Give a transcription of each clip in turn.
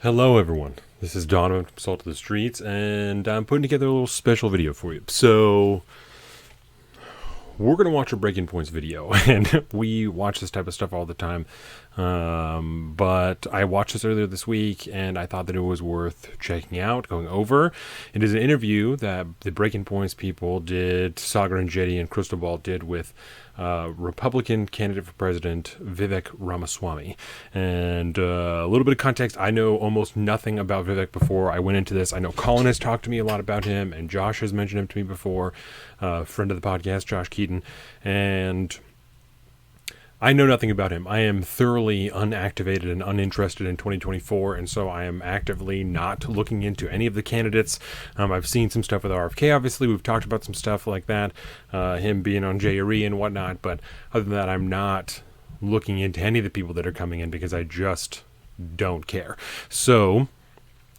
Hello everyone, this is Donavan from Salt of the Streets, and I'm putting together a little special video for you. So, we're going to watch a Breaking Points video, and we watch this type of stuff all the time, but I watched this earlier this week, and I thought that it was worth checking out, going over. It is an interview that the Breaking Points people did, Saagar, Enjeti, and Krystal did with Republican candidate for president Vivek Ramaswamy. And a little bit of context, I know almost nothing about Vivek before I went into this. I know Colin has talked to me a lot about him, and Josh has mentioned him to me before, friend of the podcast, Josh Keaton, and I know nothing about him. I am thoroughly unactivated and uninterested in 2024, and so I am actively not looking into any of the candidates. I've seen some stuff with RFK, obviously. We've talked about some stuff like that, him being on JRE and whatnot, but other than that, I'm not looking into any of the people that are coming in because I just don't care. So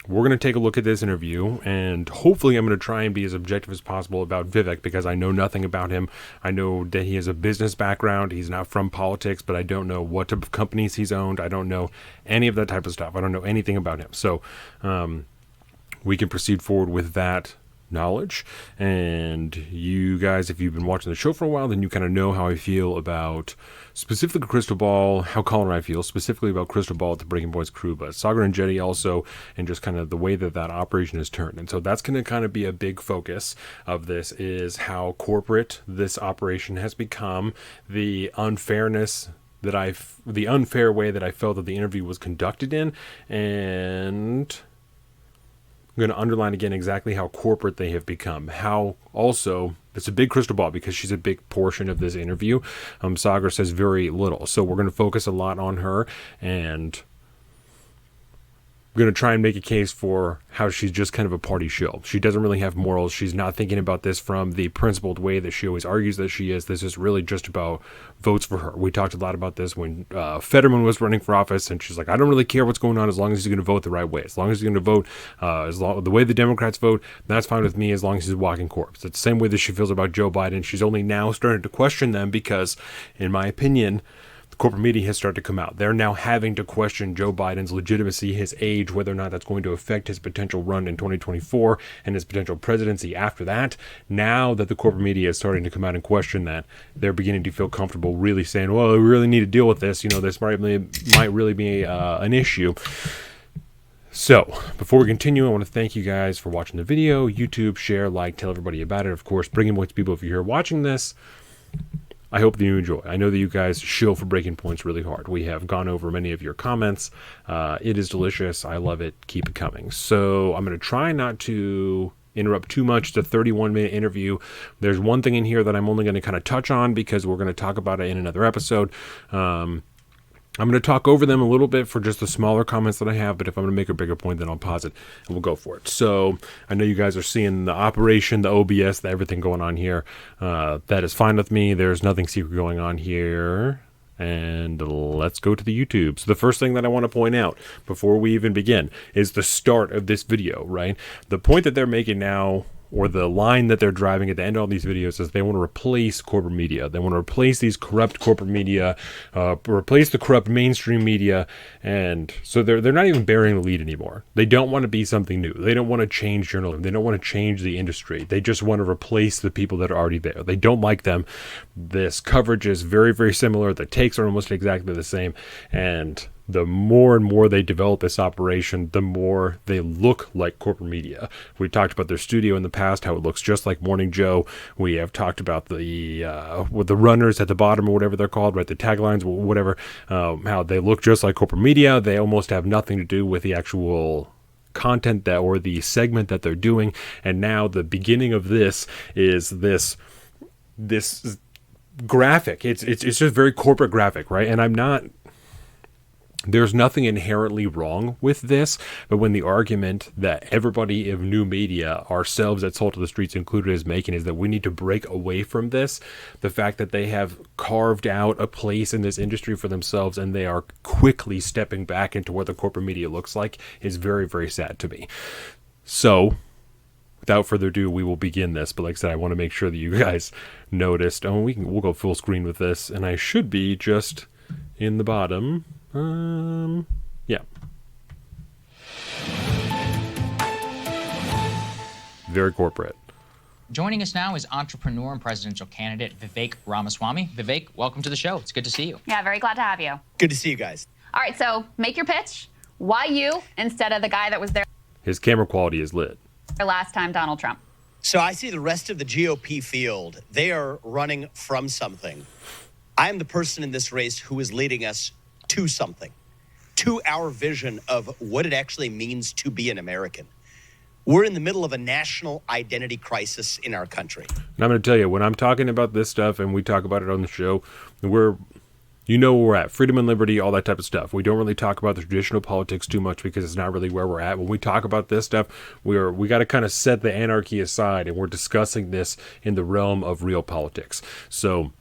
we're going to take a look at this interview, and hopefully I'm going to try and be as objective as possible about Vivek because I know nothing about him. I know that he has a business background. He's not from politics, but I don't know what type of companies he's owned. I don't know any of that type of stuff. I don't know anything about him. So we can proceed forward with that knowledge. And you guys, if you've been watching the show for a while, then you kind of know how I feel about specifically Krystal, how Colin and I feel specifically about Krystal at the Breaking Points crew, but Saagar and Enjeti also, and just kind of the way that operation is turned. And so that's going to kind of be a big focus of this, is how corporate this operation has become, the unfairness that the unfair way that I felt that the interview was conducted in, and I'm going to underline again exactly how corporate they have become. How also, it's a big Krystal because she's a big portion of this interview. Saagar says very little. So we're going to focus a lot on her, and I'm going to try and make a case for how she's just kind of a party shill. She doesn't really have morals. She's not thinking about this from the principled way that she always argues that she is. This is really just about votes for her. We talked a lot about this when Fetterman was running for office, and she's like, I don't really care what's going on as long as he's going to vote the right way. As long as he's going to vote the way the Democrats vote, that's fine with me as long as he's a walking corpse. It's the same way that she feels about Joe Biden. She's only now starting to question them because, in my opinion, the corporate media has started to come out. They're now having to question Joe Biden's legitimacy, his age, whether or not that's going to affect his potential run in 2024 and his potential presidency after that. Now that the corporate media is starting to come out and question that, they're beginning to feel comfortable really saying, well, we really need to deal with this. You know, this might really be an issue. So, before we continue, I want to thank you guys for watching the video. YouTube, share, like, tell everybody about it. Of course, bring more to people if you're here watching this. I hope that you enjoy. I know that you guys shill for Breaking Points really hard. We have gone over many of your comments. It is delicious. I love it. Keep it coming. So I'm going to try not to interrupt too much. It's a 31-minute interview. There's one thing in here that I'm only going to kind of touch on because we're going to talk about it in another episode. I'm going to talk over them a little bit for just the smaller comments that I have, but if I'm going to make a bigger point, then I'll pause it and we'll go for it. So I know you guys are seeing the operation, the OBS, everything going on here. That is fine with me. There's nothing secret going on here. And let's go to the YouTube. So the first thing that I want to point out before we even begin is the start of this video, right? The point that they're making now, or the line that they're driving at the end of all these videos, is they want to replace corporate media. They want to replace these corrupt corporate media, replace the corrupt mainstream media, and so they're not even bearing the lead anymore. They don't want to be something new. They don't want to change journalism. They don't want to change the industry. They just want to replace the people that are already there. They don't like them. This coverage is very, very similar. The takes are almost exactly the same, and the more and more they develop this operation, the more they look like corporate media. We talked about their studio in the past, how it looks just like Morning Joe. We have talked about with the runners at the bottom or whatever they're called, right? The taglines, whatever, how they look just like corporate media. They almost have nothing to do with the actual content or the segment that they're doing. And now the beginning of this is this graphic. It's just very corporate graphic, right? And there's nothing inherently wrong with this, but when the argument that everybody of new media, ourselves at Salt of the Streets included, is making is that we need to break away from this, the fact that they have carved out a place in this industry for themselves and they are quickly stepping back into what the corporate media looks like is very, very sad to me. So, without further ado, we will begin this. But like I said, I want to make sure that you guys noticed. We'll go full screen with this, and I should be just in the bottom. Yeah. Very corporate. Joining us now is entrepreneur and presidential candidate Vivek Ramaswamy. Vivek, welcome to the show. It's good to see you. Yeah, very glad to have you. Good to see you guys. All right, so make your pitch. Why you instead of the guy that was there His camera quality is lit. last time, Donald Trump? So I see the rest of the GOP field. They are running from something. I am the person in this race who is leading us to something, to our vision of what it actually means to be an American. We're in the middle of a national identity crisis in our country. And I'm going to tell you, when I'm talking about this stuff and we talk about it on the show, you know where we're at. Freedom and liberty, all that type of stuff. We don't really talk about the traditional politics too much because it's not really where we're at. When we talk about this stuff, we got to kind of set the anarchy aside, and we're discussing this in the realm of real politics. So,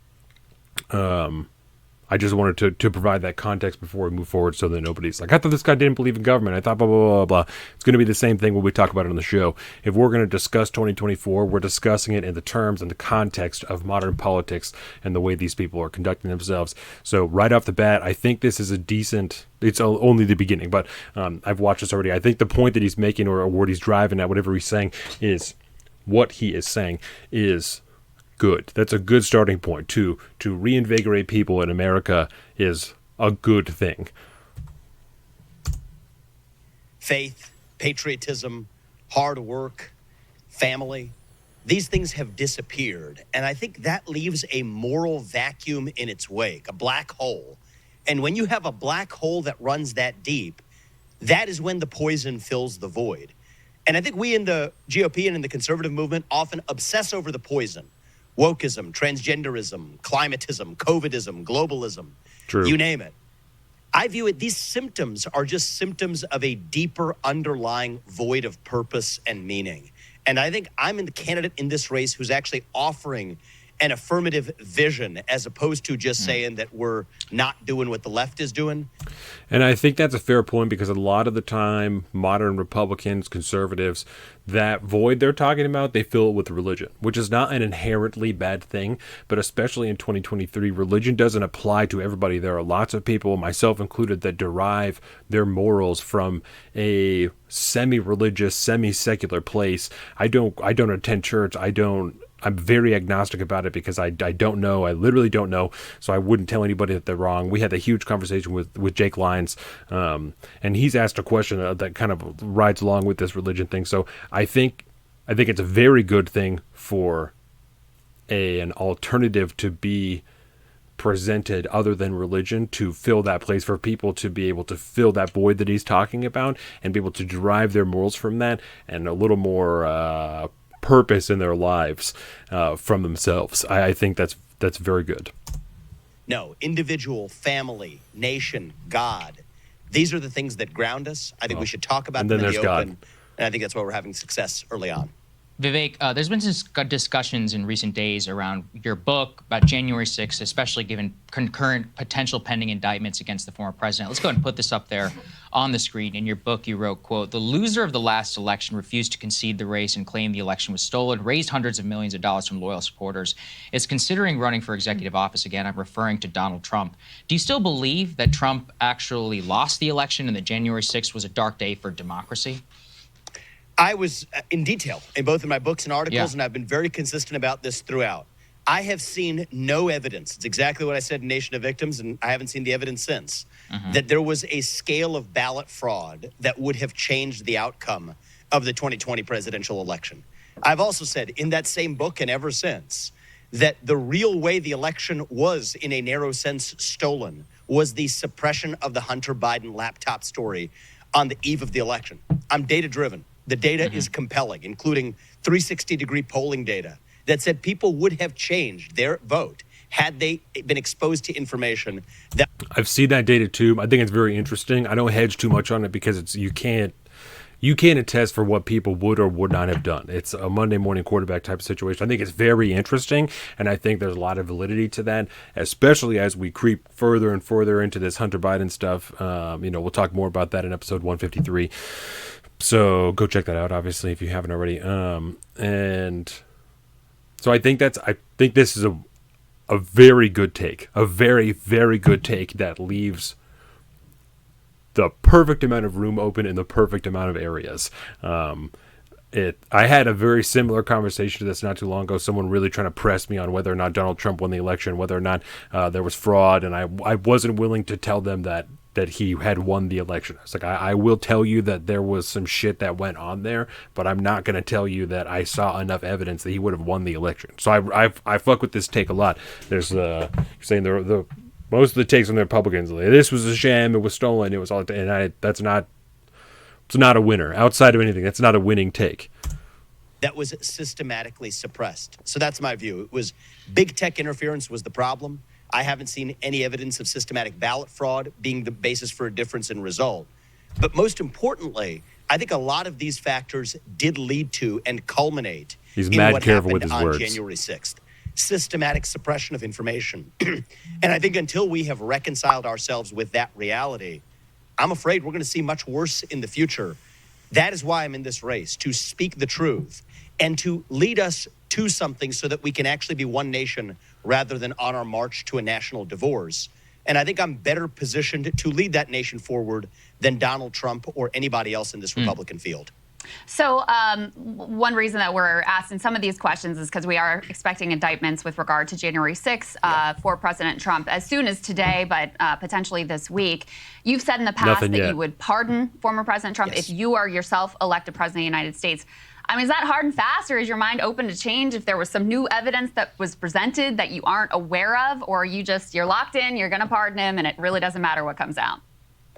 I just wanted to provide that context before we move forward so that nobody's like, I thought this guy didn't believe in government. I thought blah, blah, blah, blah. It's going to be the same thing when we talk about it on the show. If we're going to discuss 2024, we're discussing it in the terms and the context of modern politics and the way these people are conducting themselves. So right off the bat, I think this is a decent, it's only the beginning, but I've watched this already. I think the point that he's making or what he's driving at, whatever he's saying, is what he is saying is good. That's a good starting point. To reinvigorate people in America is a good thing. Faith, patriotism, hard work, family, these things have disappeared. And I think that leaves a moral vacuum in its wake, a black hole. And when you have a black hole that runs that deep, that is when the poison fills the void. And I think we in the GOP and in the conservative movement often obsess over the poison. Wokeism, transgenderism, climatism, COVIDism, globalism, True. You name it. I view it, these symptoms are just symptoms of a deeper underlying void of purpose and meaning. And I think I'm the candidate in this race who's actually offering an affirmative vision as opposed to just saying that we're not doing what the left is doing. And I think that's a fair point because a lot of the time, modern Republicans, conservatives, that void they're talking about, they fill it with religion, which is not an inherently bad thing. But especially in 2023, religion doesn't apply to everybody. There are lots of people, myself included, that derive their morals from a semi-religious, semi-secular place. I don't attend church. I'm very agnostic about it because I don't know. I literally don't know. So I wouldn't tell anybody that they're wrong. We had a huge conversation with Jake Lyons, and he's asked a question that kind of rides along with this religion thing. So I think it's a very good thing for an alternative to be presented other than religion to fill that place, for people to be able to fill that void that he's talking about and be able to derive their morals from that and a little more purpose in their lives from themselves. I think that's very good. No, individual, family, nation, God. These are the things that ground us. I think we should talk about them in the open. God. And I think that's why we're having success early on. Vivek, there's been some discussions in recent days around your book about January 6th, especially given concurrent potential pending indictments against the former president. Let's go ahead and put this up there on the screen. In your book, you wrote, quote, "The loser of the last election refused to concede the race and claimed the election was stolen, raised hundreds of millions of dollars from loyal supporters, is considering running for executive office again." I'm referring to Donald Trump. Do you still believe that Trump actually lost the election and that January 6th was a dark day for democracy? I was in detail in both of my books and articles, and I've been very consistent about this throughout. I have seen no evidence. It's exactly what I said in Nation of Victims, and I haven't seen the evidence since, that there was a scale of ballot fraud that would have changed the outcome of the 2020 presidential election. I've also said in that same book and ever since that the real way the election was, in a narrow sense, stolen was the suppression of the Hunter Biden laptop story on the eve of the election. I'm data-driven. The data is compelling, including 360-degree polling data that said people would have changed their vote had they been exposed to information that... I've seen that data too. I think it's very interesting. I don't hedge too much on it because you can't attest for what people would or would not have done. It's a Monday morning quarterback type of situation. I think it's very interesting, and I think there's a lot of validity to that, especially as we creep further and further into this Hunter Biden stuff. We'll talk more about that in episode 153. So go check that out, obviously, if you haven't already. And so I think this is a very good take, a very, very good take that leaves the perfect amount of room open in the perfect amount of areas. I had a very similar conversation to this not too long ago. Someone really trying to press me on whether or not Donald Trump won the election, whether or not there was fraud, and I wasn't willing to tell them that he had won the election. It's like, I will tell you that there was some shit that went on there, but I'm not going to tell you that I saw enough evidence that he would have won the election. So I fuck with this take a lot. There's saying the most of the takes on the Republicans, like, this was a sham, it was stolen, it was all, and it's not a winner. Outside of anything, that's not a winning take. That was systematically suppressed. So that's my view. It was big tech interference was the problem. I haven't seen any evidence of systematic ballot fraud being the basis for a difference in result. But most importantly, I think a lot of these factors did lead to and culminate in what happened on January 6th. Systematic suppression of information. And I think until we have reconciled ourselves with that reality, I'm afraid we're going to see much worse in the future. That is why I'm in this race, to speak the truth and to lead us to something so that we can actually be one nation rather than on our march to a national divorce. And I think I'm better positioned to lead that nation forward than Donald Trump or anybody else in this Republican field. So one reason that we're asking some of these questions is because we are expecting indictments with regard to January 6th for President Trump as soon as today, but potentially this week. You've said in the past that you would pardon former President Trump if you are yourself elected president of the United States. I mean, is that hard and fast, or is your mind open to change if there was some new evidence that was presented that you aren't aware of, or are you're locked in, you're going to pardon him, and it really doesn't matter what comes out?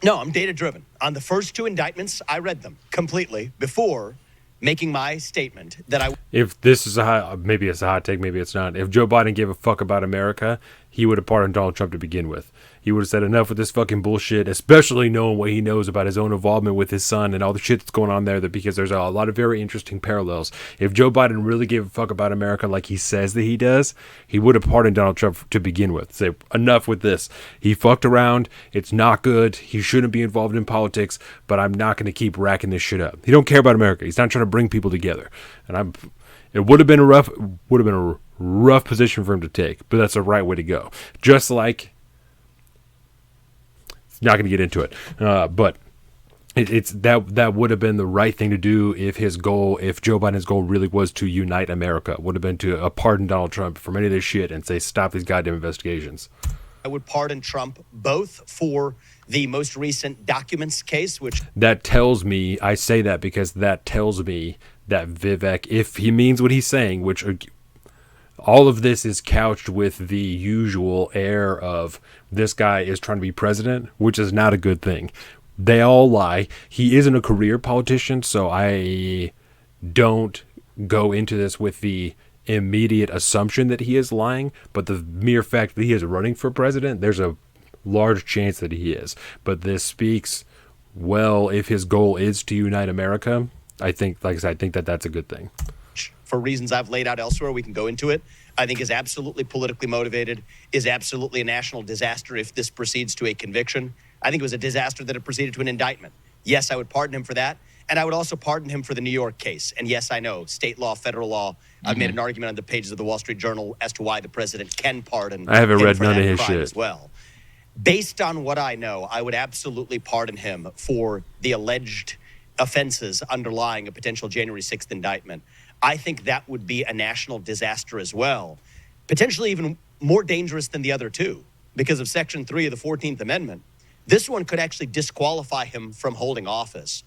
No, I'm data-driven. On the first two indictments, I read them completely before making my statement that If this is maybe it's a hot take, maybe it's not. If Joe Biden gave a fuck about America, he would have pardoned Donald Trump to begin with. He would have said enough with this fucking bullshit, especially knowing what he knows about his own involvement with his son and all the shit that's going on there, because there's a lot of very interesting parallels. If Joe Biden really gave a fuck about America like he says that he does, he would have pardoned Donald Trump to begin with. Say, enough with this. He fucked around. It's not good. He shouldn't be involved in politics, but I'm not going to keep racking this shit up. He don't care about America. He's not trying to bring people together. And it would have been a rough position for him to take, but that's the right way to go. Just like, not going to get into it, but it's that would have been the right thing to do if Joe Biden's goal really was to unite America. Would have been to pardon Donald Trump from any of this shit and say, stop these goddamn investigations. I would pardon Trump both for the most recent documents case, which that tells me, I say that because that tells me that Vivek, if he means what he's saying, which all of this is couched with the usual air of this guy is trying to be president, which is not a good thing. They all lie. He isn't a career politician, so I don't go into this with the immediate assumption that he is lying, but the mere fact that he is running for president, there's a large chance that he is. But this speaks, well, if his goal is to unite America, I think, like I said, I think that that's a good thing. For reasons I've laid out elsewhere, we can go into it, I think is absolutely politically motivated, is absolutely a national disaster if this proceeds to a conviction. I think it was a disaster that it proceeded to an indictment. Yes, I would pardon him for that. And I would also pardon him for the New York case. And yes, I know, state law, federal law. I've made an argument on the pages of the Wall Street Journal as to why the president can pardon I haven't him read for none that of his crime shit as well. Based on what I know, I would absolutely pardon him for the alleged offenses underlying a potential January 6th indictment. I think that would be a national disaster as well, potentially even more dangerous than the other two because of Section 3 of the 14th Amendment. This one could actually disqualify him from holding office.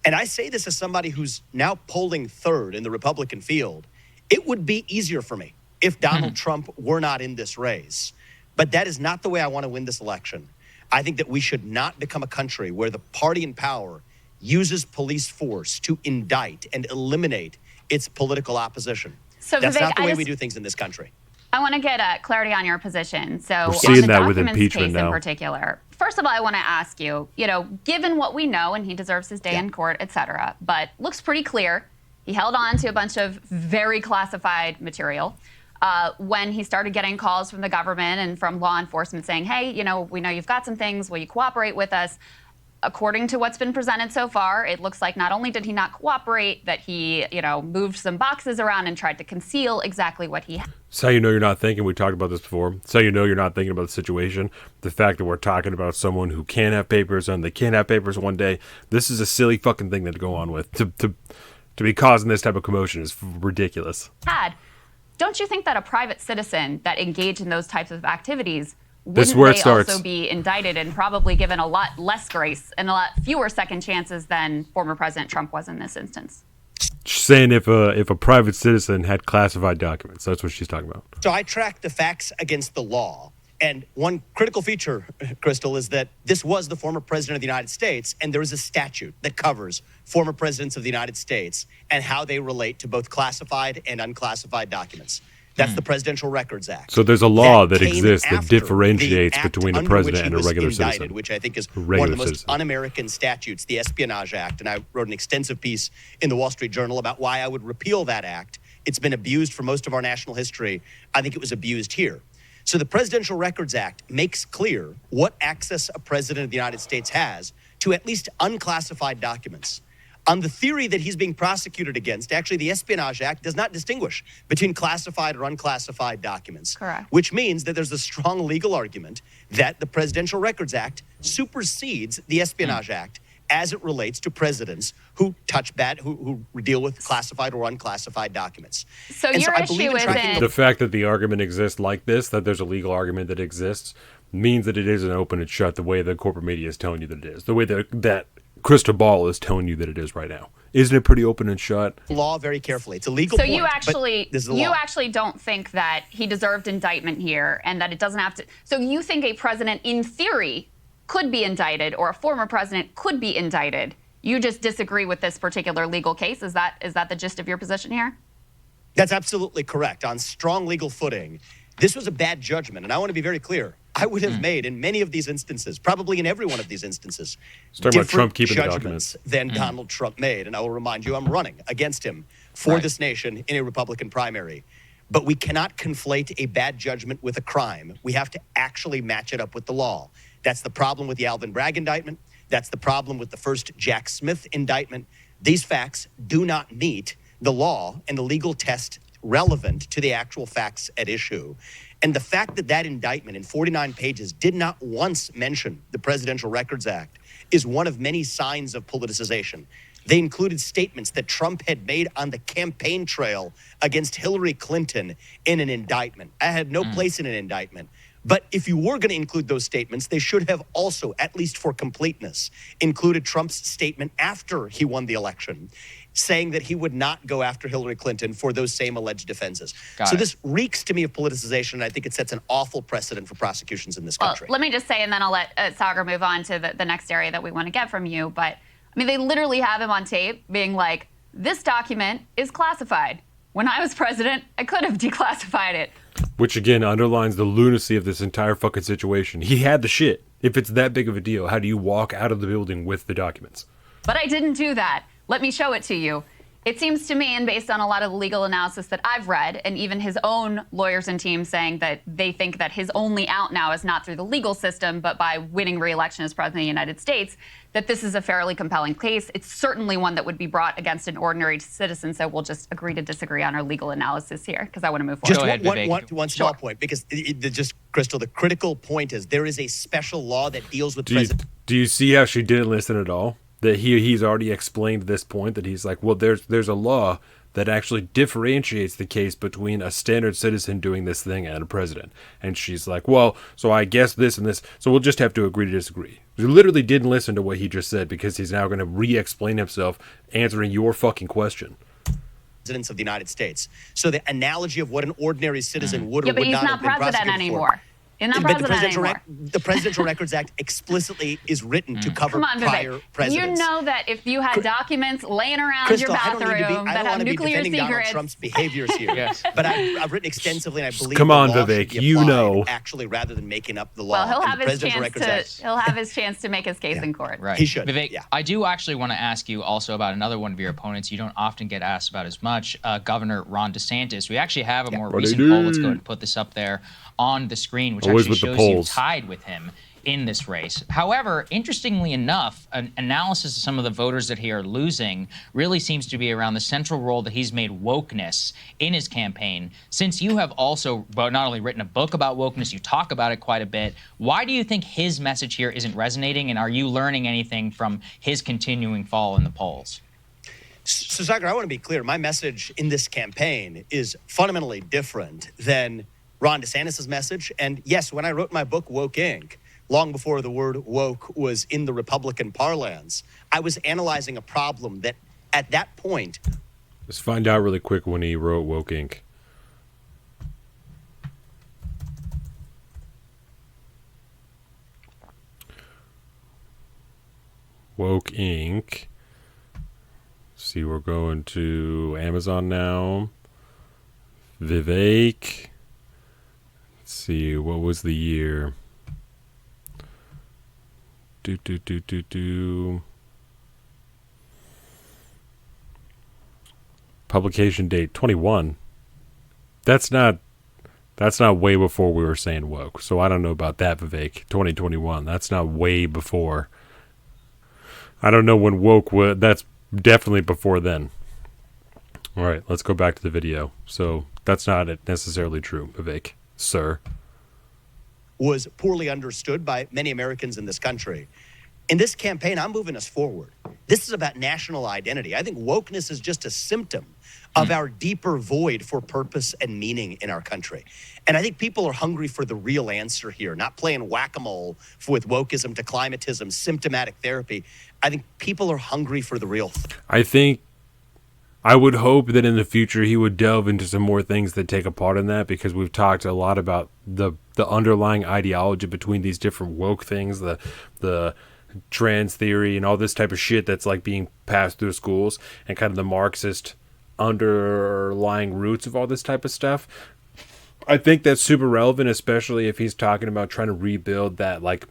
And I say this as somebody who's now polling third in the Republican field. It would be easier for me if Donald Trump were not in this race. But that is not the way I want to win this election. I think that we should not become a country where the party in power uses police force to indict and eliminate its political opposition. So that's Vivek, not the way we do things in this country. I want to get clarity on your position. So We're seeing on the that with documents impeachment case now. in particular, first of all, I want to ask you, given what we know, and he deserves his day in court, et cetera, but looks pretty clear. He held on to a bunch of very classified material when he started getting calls from the government and from law enforcement saying, hey, we know you've got some things. Will you cooperate with us? According to what's been presented so far, it looks like not only did he not cooperate, that he, moved some boxes around and tried to conceal exactly what he had. It's how you know you're not thinking. We talked about this before. It's how you know you're not thinking about the situation. The fact that we're talking about someone who can't have papers and they can't have papers one day. This is a silly fucking thing to go on with. To to be causing this type of commotion is ridiculous. Don't you think that a private citizen that engaged in those types of activities This is wouldn't where it they starts. also be indicted and probably given a lot less grace and a lot fewer second chances than former President Trump was in this instance? She's saying if a private citizen had classified documents, that's what she's talking about. So I tracked the facts against the law. And one critical feature, Krystal, is that this was the former president of the United States, and there is a statute that covers former presidents of the United States and how they relate to both classified and unclassified documents. That's the Presidential Records Act. So there's a law that came exists that after differentiates the act between a under president which and he a was regular indicted, citizen. which I think is Regular one of the most citizen. un-American statutes, the Espionage Act. And I wrote an extensive piece in the Wall Street Journal about why I would repeal that act. It's been abused for most of our national history. I think it was abused here. So the Presidential Records Act makes clear what access a president of the United States has to at least unclassified documents. On the theory that he's being prosecuted against, actually the Espionage Act does not distinguish between classified or unclassified documents. Correct. Which means that there's a strong legal argument that the Presidential Records Act supersedes the Espionage Act as it relates to presidents who who deal with classified or unclassified documents. So And your I believe issue in tracking isn't The fact that the argument exists like this, that there's a legal argument that exists, means that it isn't open and shut the way the corporate media is telling you that it is. The way that Krystal Ball is telling you that it is right now. Isn't it pretty open and shut? law very carefully. It's a legal So point, you but actually this is the law. don't think that he deserved indictment here and that it doesn't have to. So you think a president in theory could be indicted or a former president could be indicted. You just disagree with this particular legal case. Is that the gist of your position here? That's absolutely correct. On strong legal footing, this was a bad judgment. And I want to be very clear. I would have made in many of these instances, probably in every one of these instances, He's talking about different Trump keeping the judgments documents. than Donald Trump made. And I will remind you, I'm running against him for Right. this nation in a Republican primary. But we cannot conflate a bad judgment with a crime. We have to actually match it up with the law. That's the problem with the Alvin Bragg indictment. That's the problem with the first Jack Smith indictment. These facts do not meet the law and the legal test relevant to the actual facts at issue. And the fact that that indictment in 49 pages did not once mention the Presidential Records Act is one of many signs of politicization. They included statements that Trump had made on the campaign trail against Hillary Clinton in an indictment. I had no place in an indictment. But if you were going to include those statements, they should have also, at least for completeness, included Trump's statement after he won the election, saying that he would not go after Hillary Clinton for those same alleged offenses. Got So it. this reeks to me of politicization, and I think it sets an awful precedent for prosecutions in this country. Let me just say, and then I'll let Saagar move on to the next area that we want to get from you. But I mean, they literally have him on tape being like, this document is classified. When I was president, I could have declassified it. Which again underlines the lunacy of this entire fucking situation. He had the shit. If it's that big of a deal, how do you walk out of the building with the documents? But I didn't do that. Let me show it to you. It seems to me, and based on a lot of the legal analysis that I've read, and even his own lawyers and team saying that they think that his only out now is not through the legal system, but by winning re-election as president of the United States, that this is a fairly compelling case. It's certainly one that would be brought against an ordinary citizen. So we'll just agree to disagree on our legal analysis here, because I want to move forward. Just Go ahead, Vivek. one small point, because just, Krystal, the critical point is there is a special law that deals with president. Do you see how she didn't listen at all? That he's already explained this point, that he's like, well, there's a law that actually differentiates the case between a standard citizen doing this thing and a president. And she's like, well, so I guess this and this, so we'll just have to agree to disagree. He literally didn't listen to what he just said because he's now going to re-explain himself answering your fucking question. Presidents of the United States. So the analogy of what an ordinary citizen would or Yeah, but would he's not not have been president prosecuted anymore. for. He's not But president anymore. the Presidential Records Act explicitly is written to cover Come on, prior Vivek. presidents. You know that if you had documents laying around Krystal, your I don't bathroom need to be, I that don't have want to be nuclear defending Donald secrets. Trump's behaviors here. Yes. But I've written extensively, and I believe Come the on, law should Vivek, be you applied know. actually rather than making up the law. Well, he'll And have the his Presidential chance Records Act- to. He'll have his chance to make his case in court. Right. He should, Vivek, yeah. I do actually want to ask you also about another one of your opponents you don't often get asked about as much, Governor Ron DeSantis. We actually have a more recent poll. Let's go ahead and put this up there on the screen, which Always actually with the shows you polls. tied with him in this race. However, interestingly enough, an analysis of some of the voters that he are losing really seems to be around the central role that he's made wokeness in his campaign. Since you have also not only written a book about wokeness, you talk about it quite a bit. Why do you think his message here isn't resonating, and are you learning anything from his continuing fall in the polls? So, Saagar, I want to be clear. My message in this campaign is fundamentally different than Ron DeSantis' message. And yes, when I wrote my book, Woke Inc., long before the word woke was in the Republican parlance, I was analyzing a problem that at that point. Let's find out really quick when he wrote Woke Inc. Woke Inc. See, we're going to Amazon now. Vivek. Let's see, what was the year? Publication date 21. That's not way before we were saying woke. So I don't know about that, Vivek. 2021. That's not way before. I don't know when woke was. That's definitely before then. All right, let's go back to the video. So that's not necessarily true, Vivek, sir. Was poorly understood by many Americans in this country. In this campaign, I'm moving us forward. This is about national identity. I think wokeness is just a symptom of our deeper void for purpose and meaning in our country. And I think people are hungry for the real answer here, not playing whack-a-mole with wokeism to climatism, symptomatic therapy. I think people are hungry for the real thing. I would hope that in the future he would delve into some more things that take a part in that, because we've talked a lot about the underlying ideology between these different woke things, the trans theory and all this type of shit that's like being passed through schools, and kind of the Marxist underlying roots of all this type of stuff. I think that's super relevant, especially if he's talking about trying to rebuild that like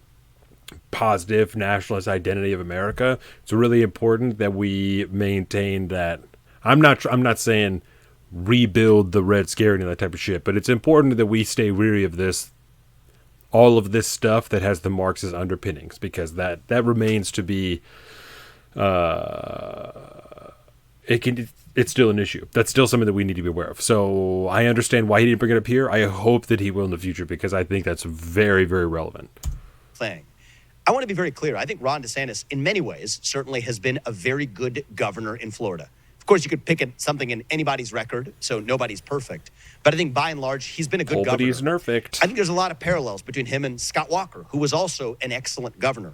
positive nationalist identity of America. It's really important that we maintain that. I'm not saying rebuild the Red Scare and that type of shit, but it's important that we stay weary of this, all of this stuff that has the Marxist underpinnings, because that remains to be it's still an issue. That's still something that we need to be aware of. So I understand why he didn't bring it up here. I hope that he will in the future, because I think that's very, very relevant. Thing. I want to be very clear. I think Ron DeSantis, in many ways, certainly has been a very good governor in Florida. Of course, you could pick something in anybody's record, so nobody's perfect. But I think by and large, he's been a good governor. Nobody's perfect. I think there's a lot of parallels between him and Scott Walker, who was also an excellent governor.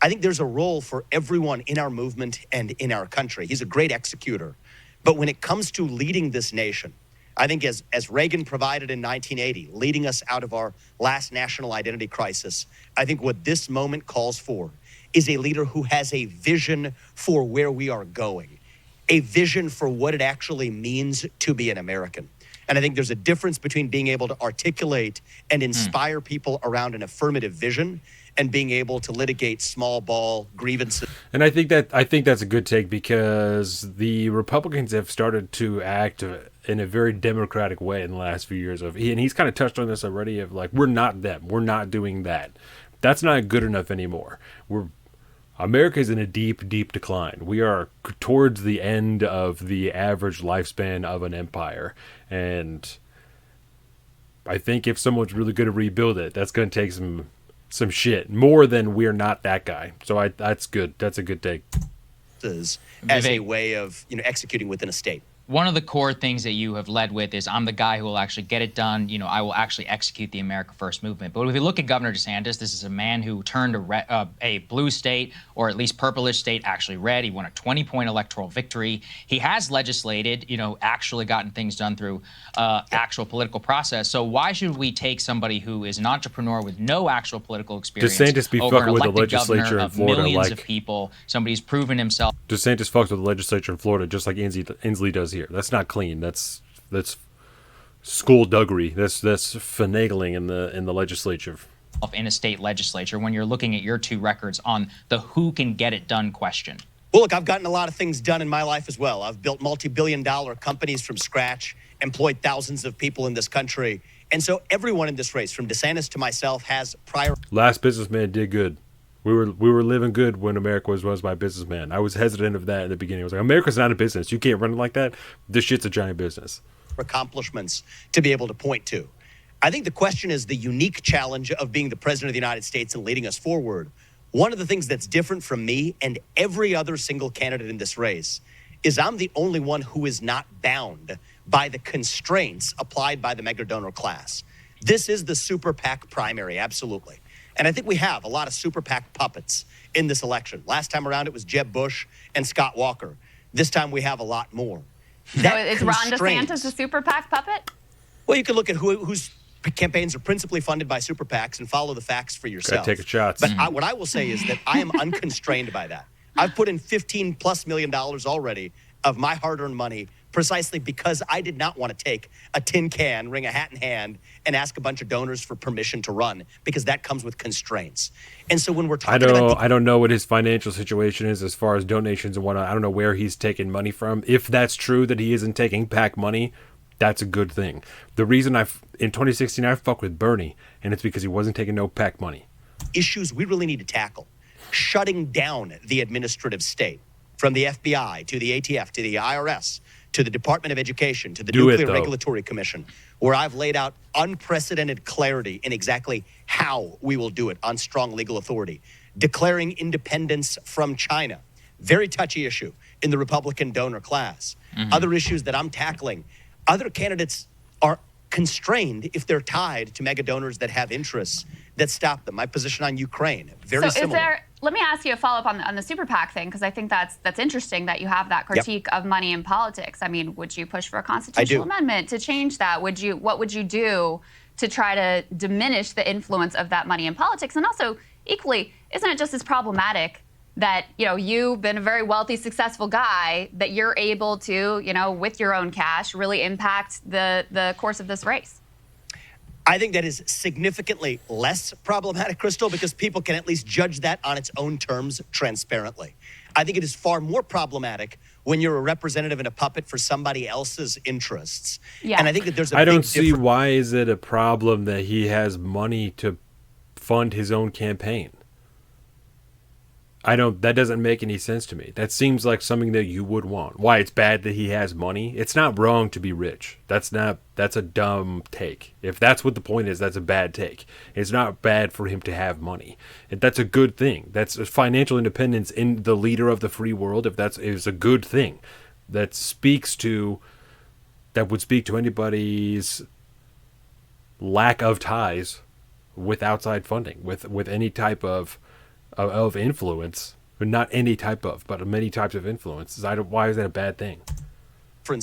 I think there's a role for everyone in our movement and in our country. He's a great executor. But when it comes to leading this nation, I think as Reagan provided in 1980, leading us out of our last national identity crisis, I think what this moment calls for is a leader who has a vision for where we are going, a vision for what it actually means to be an American. And I think there's a difference between being able to articulate and inspire people around an affirmative vision and being able to litigate small ball grievances. And I think that's a good take, because the Republicans have started to act in a very democratic way in the last few years. And he's kind of touched on this already, of like, we're not them. We're not doing that. That's not good enough anymore. America's in a deep, deep decline. We are towards the end of the average lifespan of an empire. And I think if someone's really going to rebuild it, that's going to take some shit more than we're not that guy. So that's good. That's a good take. As a way of executing within a state. One of the core things that you have led with is, I'm the guy who will actually get it done. I will actually execute the America First movement. But if you look at Governor DeSantis, this is a man who turned a blue state, or at least purplish state, actually red. He won a 20-point electoral victory. He has legislated, actually gotten things done through actual political process. So why should we take somebody who is an entrepreneur with no actual political experience DeSantis be over fucking an with the elected legislature governor in of Florida, millions like of people, somebody who's proven himself? DeSantis fucks with the legislature in Florida just like Inslee does here. That's not clean. That's skullduggery. That's finagling in the legislature. In a state legislature, when you're looking at your two records on the who can get it done question. Well, look, I've gotten a lot of things done in my life as well. I've built multi-billion-dollar companies from scratch, employed thousands of people in this country. And so everyone in this race, from DeSantis to myself, has prior. Last businessman did good. We were living good when America was run by businessman. I was hesitant of that in the beginning. I was like, America's not a business. You can't run it like that. This shit's a giant business. Accomplishments to be able to point to. I think the question is the unique challenge of being the president of the United States and leading us forward. One of the things that's different from me and every other single candidate in this race is I'm the only one who is not bound by the constraints applied by the mega donor class. This is the super PAC primary, absolutely. And I think we have a lot of super PAC puppets in this election. Last time around, it was Jeb Bush and Scott Walker. This time we have a lot more. So is Ron DeSantis a super PAC puppet? Well, you can look at whose campaigns are principally funded by super PACs and follow the facts for yourself. Gotta take a shot. But what I will say is that I am unconstrained by that. I've put in $15+ million already of my hard-earned money precisely because I did not want to take a tin can, ring a hat in hand, and ask a bunch of donors for permission to run, because that comes with constraints. And so when we're talking I don't know what his financial situation is as far as donations and whatnot. I don't know where he's taking money from. If that's true that he isn't taking PAC money, that's a good thing. The reason in 2016 I fucked with Bernie, and it's because he wasn't taking no PAC money. Issues we really need to tackle. Shutting down the administrative state, from the FBI to the ATF to the IRS to the Department of Education to the Nuclear Regulatory Commission, where I've laid out unprecedented clarity in exactly how we will do it on strong legal authority. Declaring independence from China, very touchy issue in the Republican donor class. Other issues that I'm tackling, other candidates are constrained if they're tied to mega donors that have interests that stop them. My position on Ukraine, very similar. Let me ask you a follow-up on the super PAC thing, because I think that's interesting that you have that critique of money in politics. I mean, would you push for a constitutional amendment to change that? What would you do to try to diminish the influence of that money in politics? And also, equally, isn't it just as problematic that, you've been a very wealthy, successful guy, that you're able to, with your own cash, really impact the course of this race? I think that is significantly less problematic, Krystal, because people can at least judge that on its own terms transparently. I think it is far more problematic when you're a representative and a puppet for somebody else's interests. Yeah. And I think that there's a I don't see why is it a problem that he has money to fund his own campaign. That doesn't make any sense to me. That seems like something that you would want. Why it's bad that he has money? It's not wrong to be rich. That's a dumb take. If that's what the point is, that's a bad take. It's not bad for him to have money. That's a good thing. That's financial independence in the leader of the free world. If that is a good thing, that would speak to anybody's lack of ties with outside funding, with any type of influence, not any type of, but many types of influences. Why is that a bad thing?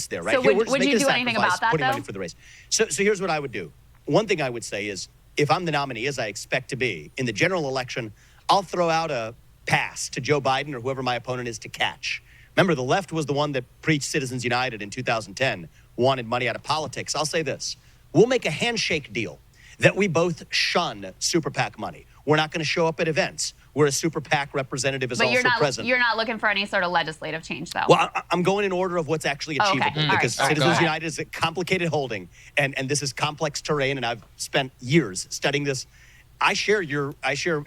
There, right? So would you do anything about that, though? Money for the race. So here's what I would do. One thing I would say is, if I'm the nominee, as I expect to be, in the general election, I'll throw out a pass to Joe Biden or whoever my opponent is to catch. Remember, the left was the one that preached Citizens United in 2010, wanted money out of politics. I'll say this. We'll make a handshake deal that we both shun super PAC money. We're not going to show up at events where a super PAC representative is also present. You're not looking for any sort of legislative change, though? Well, I'm going in order of what's actually achievable, because Citizens United is a complicated holding, and this is complex terrain, and I've spent years studying this. I share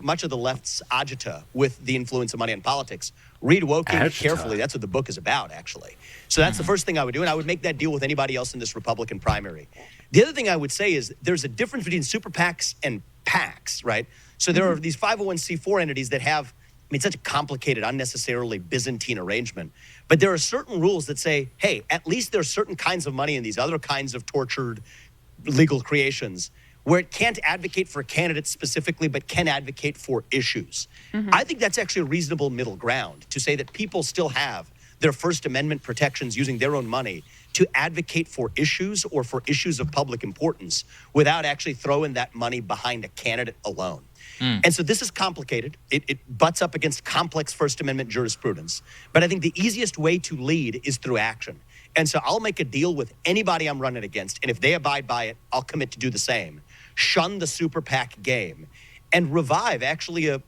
much of the left's agita with the influence of money in politics. Read Wokeness carefully. That's what the book is about, actually. So that's the first thing I would do, and I would make that deal with anybody else in this Republican primary. The other thing I would say is there's a difference between super PACs and PACs, right? So there are these 501c4 entities that have, such a complicated, unnecessarily Byzantine arrangement. But there are certain rules that say, hey, at least there are certain kinds of money in these other kinds of tortured legal creations where it can't advocate for candidates specifically, but can advocate for issues. I think that's actually a reasonable middle ground to say that people still have their First Amendment protections using their own money to advocate for issues or for issues of public importance without actually throwing that money behind a candidate alone. And so this is complicated. It butts up against complex First Amendment jurisprudence. But I think the easiest way to lead is through action. And so I'll make a deal with anybody I'm running against, and if they abide by it, I'll commit to do the same. Shun the super PAC game and revive actually a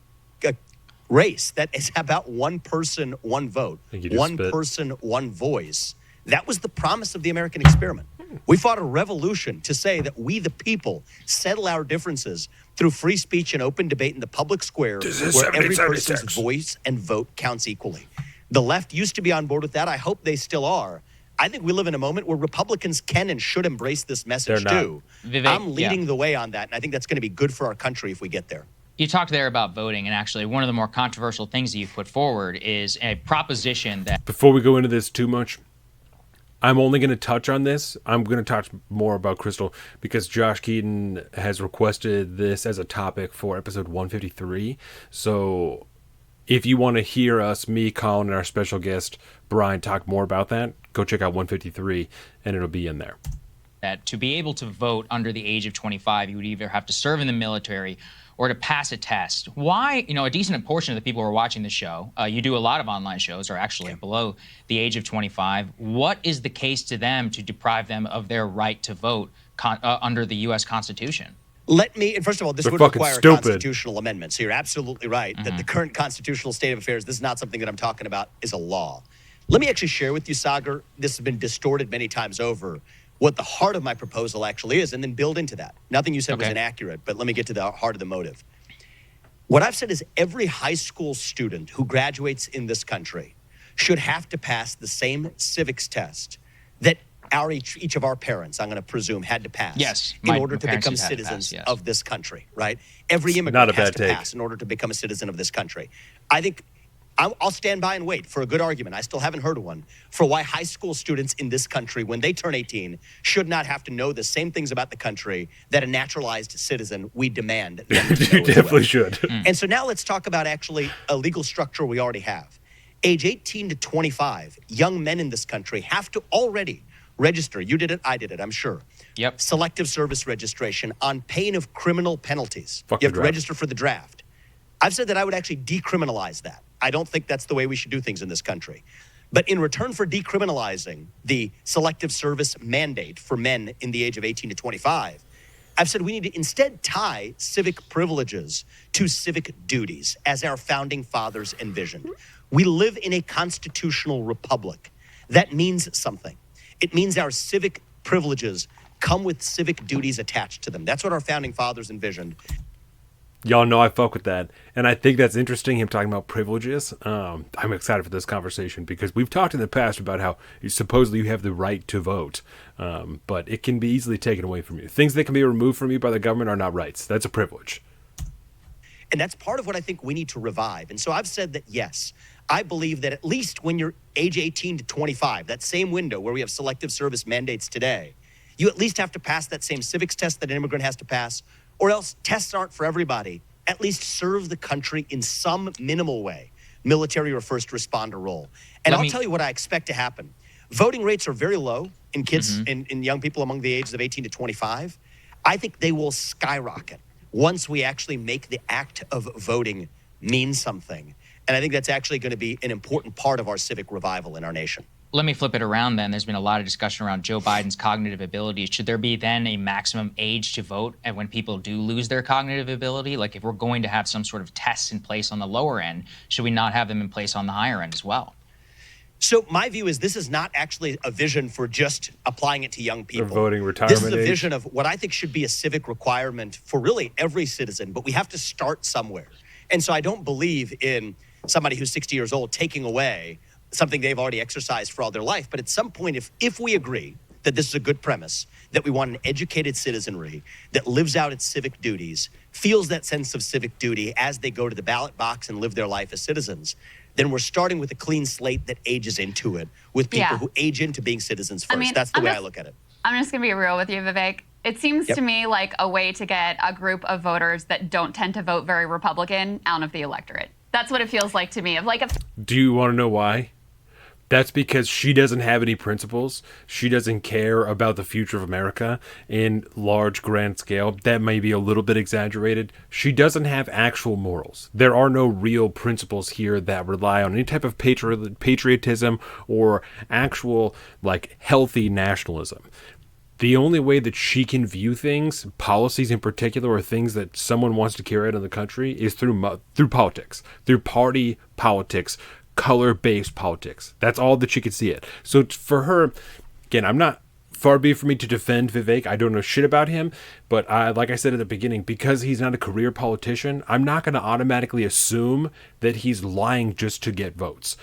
race that is about one person, one vote, one person, one voice. That was the promise of the American experiment. We fought a revolution to say that we, the people, settle our differences through free speech and open debate in the public square where every person's voice and vote counts equally. The left used to be on board with that. I hope they still are. I think we live in a moment where Republicans can and should embrace this message too. Vivek, I'm leading the way on that, and I think that's going to be good for our country if we get there. You talked there about voting, and actually one of the more controversial things that you've put forward is a proposition that... Before we go into this too much, I'm only going to touch on this. I'm going to talk more about Krystal because Josh Keaton has requested this as a topic for episode 153. So if you want to hear us, me, Colin, and our special guest, Brian, talk more about that, go check out 153, and it'll be in there. That to be able to vote under the age of 25, you would either have to serve in the military or to pass a test. Why, a decent portion of the people who are watching the show, you do a lot of online shows, are actually below the age of 25. What is the case to them to deprive them of their right to vote under the U.S. Constitution? And first of all, this would require a constitutional amendment. So you're absolutely right that the current constitutional state of affairs, this is not something that I'm talking about, is a law. Let me actually share with you, Saagar, this has been distorted many times over, what the heart of my proposal actually is, and then build into that. Nothing you said was inaccurate, but let me get to the heart of the motive. What I've said is every high school student who graduates in this country should have to pass the same civics test that each of our parents, I'm going to presume, had to pass in order to become citizens of this country, right? Every immigrant has to pass in order to become a citizen of this country. I think I'll stand by and wait for a good argument. I still haven't heard of one for why high school students in this country, when they turn 18, should not have to know the same things about the country that a naturalized citizen we demand them to know. You definitely should. And so now let's talk about actually a legal structure we already have. Age 18 to 25, young men in this country have to already register. You did it, I did it, I'm sure. Yep. Selective service registration on pain of criminal penalties. You have to register for the draft. I've said that I would actually decriminalize that. I don't think that's the way we should do things in this country. But in return for decriminalizing the selective service mandate for men in the age of 18 to 25, I've said we need to instead tie civic privileges to civic duties as our founding fathers envisioned. We live in a constitutional republic. That means something. It means our civic privileges come with civic duties attached to them. That's what our founding fathers envisioned. Y'all know I fuck with that. And I think that's interesting, him talking about privileges. I'm excited for this conversation because we've talked in the past about how supposedly you have the right to vote, but it can be easily taken away from you. Things that can be removed from you by the government are not rights. That's a privilege. And that's part of what I think we need to revive. And so I've said that, yes, I believe that at least when you're age 18 to 25, that same window where we have selective service mandates today, you at least have to pass that same civics test that an immigrant has to pass, or else tests aren't for everybody. At least serve the country in some minimal way, military or first responder role. And I'll tell you what I expect to happen. Voting rates are very low in kids, in young people among the ages of 18 to 25. I think they will skyrocket once we actually make the act of voting mean something. And I think that's actually going to be an important part of our civic revival in our nation. Let me flip it around then. There's been a lot of discussion around Joe Biden's cognitive abilities. Should there be then a maximum age to vote and when people do lose their cognitive ability? Like if we're going to have some sort of tests in place on the lower end, should we not have them in place on the higher end as well? So my view is this is not actually a vision for just applying it to young people. Or voting retirement This is a age. vision of what I think should be a civic requirement for really every citizen, but we have to start somewhere. And so I don't believe in somebody who's 60 years old taking away something they've already exercised for all their life. But at some point, if we agree that this is a good premise, that we want an educated citizenry that lives out its civic duties, feels that sense of civic duty as they go to the ballot box and live their life as citizens, then we're starting with a clean slate that ages into it with people who age into being citizens first. That's the way I look at it. I'm just going to be real with you, Vivek. It seems to me like a way to get a group of voters that don't tend to vote very Republican out of the electorate. That's what it feels like to me. Do you want to know why? That's because she doesn't have any principles. She doesn't care about the future of America in large, grand scale. That may be a little bit exaggerated. She doesn't have actual morals. There are no real principles here that rely on any type of patriotism or actual, healthy nationalism. The only way that she can view things, policies in particular, or things that someone wants to carry out in the country is through politics, through party politics, color-based politics. That's all that she could see it. So for her, again, I'm not far be it for me to defend Vivek. I don't know shit about him, but like I said at the beginning, because he's not a career politician, I'm not going to automatically assume that he's lying just to get votes.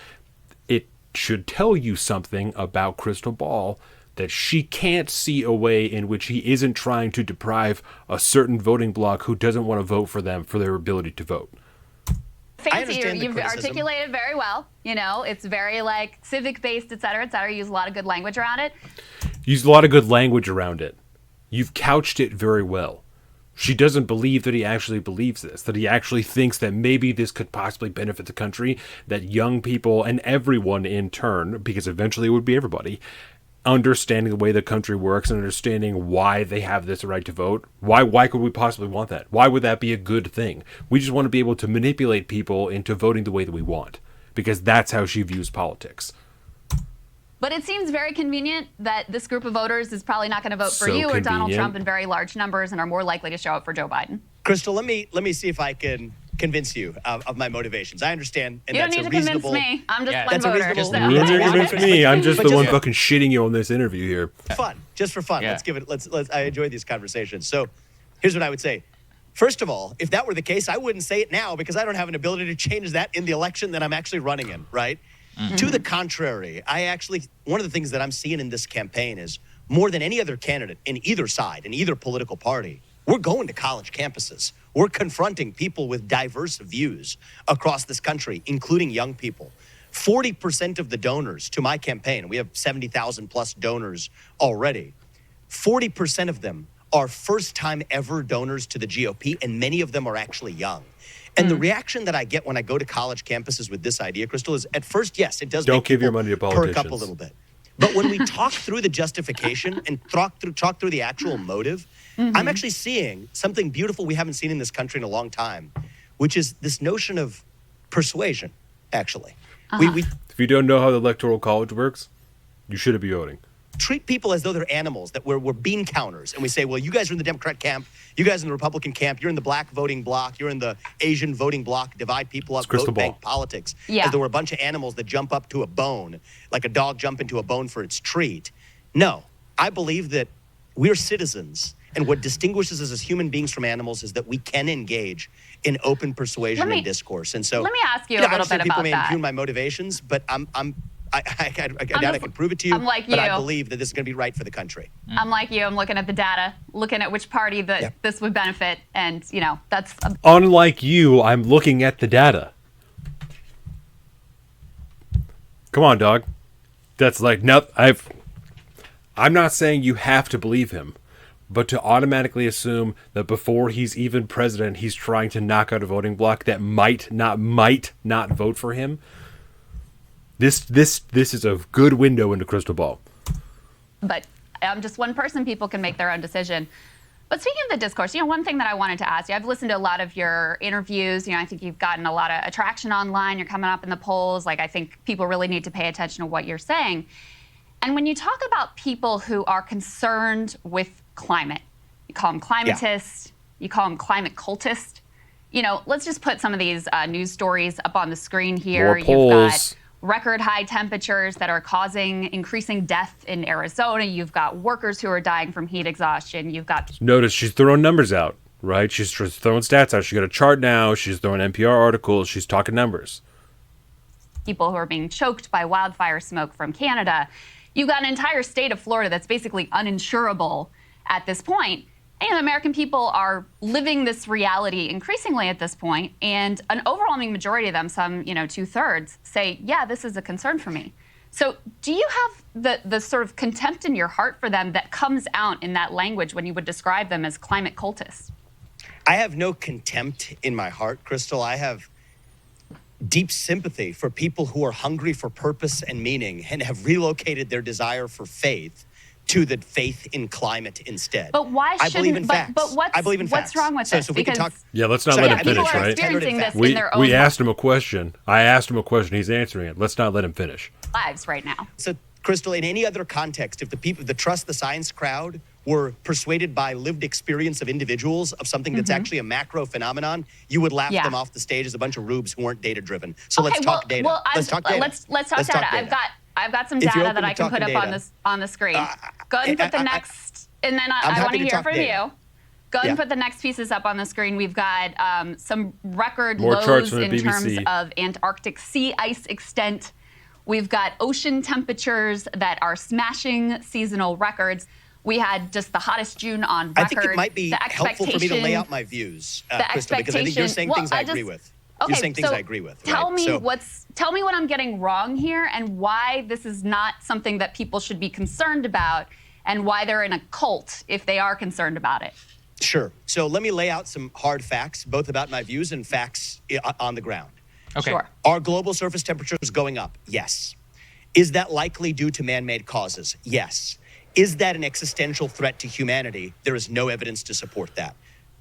It should tell you something about Krystal Ball that she can't see a way in which he isn't trying to deprive a certain voting bloc who doesn't want to vote for them for their ability to vote. Fancy, you've articulated very well. You know, it's very like civic based, et cetera, et cetera. You use a lot of good language around it. Use a lot of good language around it. You've couched it very well. She doesn't believe that he actually believes this, that he actually thinks that maybe this could possibly benefit the country, that young people and everyone in turn, because eventually it would be everybody, understanding the way the country works and understanding why they have this right to vote. Why could we possibly want that? Why would that be a good thing? We just want to be able to manipulate people into voting the way that we want, because that's how she views politics. But it seems very convenient that this group of voters is probably not going to vote for So you or Donald convenient. Trump in very large numbers and are more likely to show up for Joe Biden. Krystal, let me see if I can convince you of my motivations. I understand, and You don't that's need a to convince reasonable. me. I'm just one That's a voter. reasonable- so- You don't need to convince me. I'm just the one But fucking shitting you on this interview here. Fun, just for fun. Yeah. Let's give it. Let's. I enjoy these conversations. So, here's what I would say. First of all, if that were the case, I wouldn't say it now because I don't have an ability to change that in the election that I'm actually running in. Right. To the contrary, one of the things that I'm seeing in this campaign is more than any other candidate in either side, in either political party, we're going to college campuses. We're confronting people with diverse views across this country, including young people. 40% of the donors to my campaign, we have 70,000 plus donors already, 40% of them are first-time ever donors to the GOP, and many of them are actually young. And the reaction that I get when I go to college campuses with this idea, Krystal, is at first, yes, it does Don't make give your people money to perk up politicians. a little bit. But when we talk through the justification and talk through the actual motive, I'm actually seeing something beautiful we haven't seen in this country in a long time, which is this notion of persuasion, actually. We If you don't know how the Electoral College works, you shouldn't be voting. treat people as though they're animals, that we're bean counters. And we say, well, you guys are in the Democrat camp, you guys are in the Republican camp, you're in the black voting bloc, you're in the Asian voting bloc, divide people up, It's crystal vote ball. bank politics. Yeah. As though we're a bunch of animals that jump up to a bone, like a dog jump into a bone for its treat. No, I believe that we're citizens. And what distinguishes us as human beings from animals is that we can engage in open persuasion and discourse. And so let me ask you a I little understand bit people about may that. impugn my motivations, but I doubt I can prove it to you. I'm like but I you. believe that this is going to be right for the country. I'm like you. I'm looking at the data, looking at which party that Yeah. this would benefit. And, you know, that's Unlike you, I'm looking at the data. Come on, dog. That's like, nope, I'm not saying you have to believe him, but to automatically assume that before he's even president, he's trying to knock out a voting bloc that might not vote for him. This is a good window into crystal ball. but I'm just one person. People can make their own decision. But speaking of the discourse, you know, one thing that I wanted to ask you, I've listened to a lot of your interviews. You know, I think you've gotten a lot of attraction online. You're coming up in the polls. Like, I think people really need to pay attention to what you're saying. And when you talk about people who are concerned with climate, you call them climatists, you call them climate cultists. You know, let's just put some of these news stories up on the screen here. More You've polls. got record high temperatures that are causing increasing death in Arizona. You've got workers who are dying from heat exhaustion. You've got Notice she's throwing numbers out, right? She's just throwing stats out. She's got a chart now. She's throwing NPR articles. She's talking numbers. people who are being choked by wildfire smoke from Canada. You've got an entire state of Florida that's basically uninsurable at this point. And the American people are living this reality increasingly at this point, and an overwhelming majority of them, some 2/3, say, yeah, this is a concern for me. So do you have the sort of contempt in your heart for them that comes out in that language when you would describe them as climate cultists? I have no contempt in my heart, Krystal. I have deep sympathy for people who are hungry for purpose and meaning and have relocated their desire for faith to the faith in climate instead. But why I believe in shouldn't? facts. But I believe in what's facts. wrong with this? So we can talk. Yeah, let's not So, let yeah, him I mean, finish, people are right? experiencing this We in their own we asked him a question. I asked him a question. He's answering it. Let's not let him finish. lives right now. So, Krystal, in any other context, if the trust the science crowd were persuaded by lived experience of individuals of something that's actually a macro phenomenon, you would laugh Yeah. them off the stage as a bunch of rubes who weren't data driven. So Okay, let's talk data. Let's talk data. Let's talk data. I've got some If you're data open that to I can put talking up data, on the screen. Go ahead and put the next, and then I'm I happy want to to hear talk from data. you. Go ahead and Yeah. put the next pieces up on the screen. We've got some record More charts lows from the in BBC. terms of Antarctic sea ice extent. We've got ocean temperatures that are smashing seasonal records. We had just the hottest June on record. I think it might be helpful for me to lay out my views, Krystal, because I think you're saying things I agree with. Okay, you're saying things I agree with. Tell right? me so, tell me what I'm getting wrong here, and why this is not something that people should be concerned about, and why they're in a cult if they are concerned about it. Sure. So let me lay out some hard facts, both about my views and facts on the ground. Okay. Sure. Are global surface temperatures going up? Yes. Is that likely due to man-made causes? Yes. Is that an existential threat to humanity? There is no evidence to support that.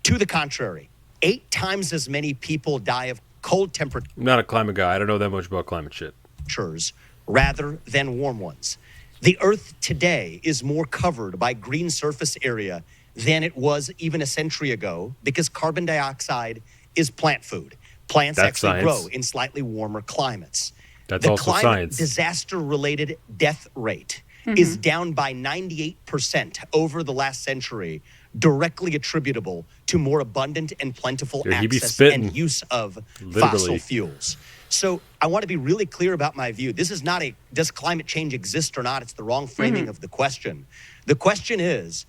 To the contrary, 8 times as many people die of cold temperatures. I'm not a climate guy. I don't know that much about climate shit. Rather than warm ones. The Earth today is more covered by green surface area than it was even a century ago, because carbon dioxide is plant food. Plants actually grow in slightly warmer climates. That's the also climate science. Disaster-related death rate is down by 98% over the last century, directly attributable to more abundant and plentiful access and use of fossil fuels. So I want to be really clear about my view. This is not a, does climate change exist or not? It's the wrong framing of the question. The question is,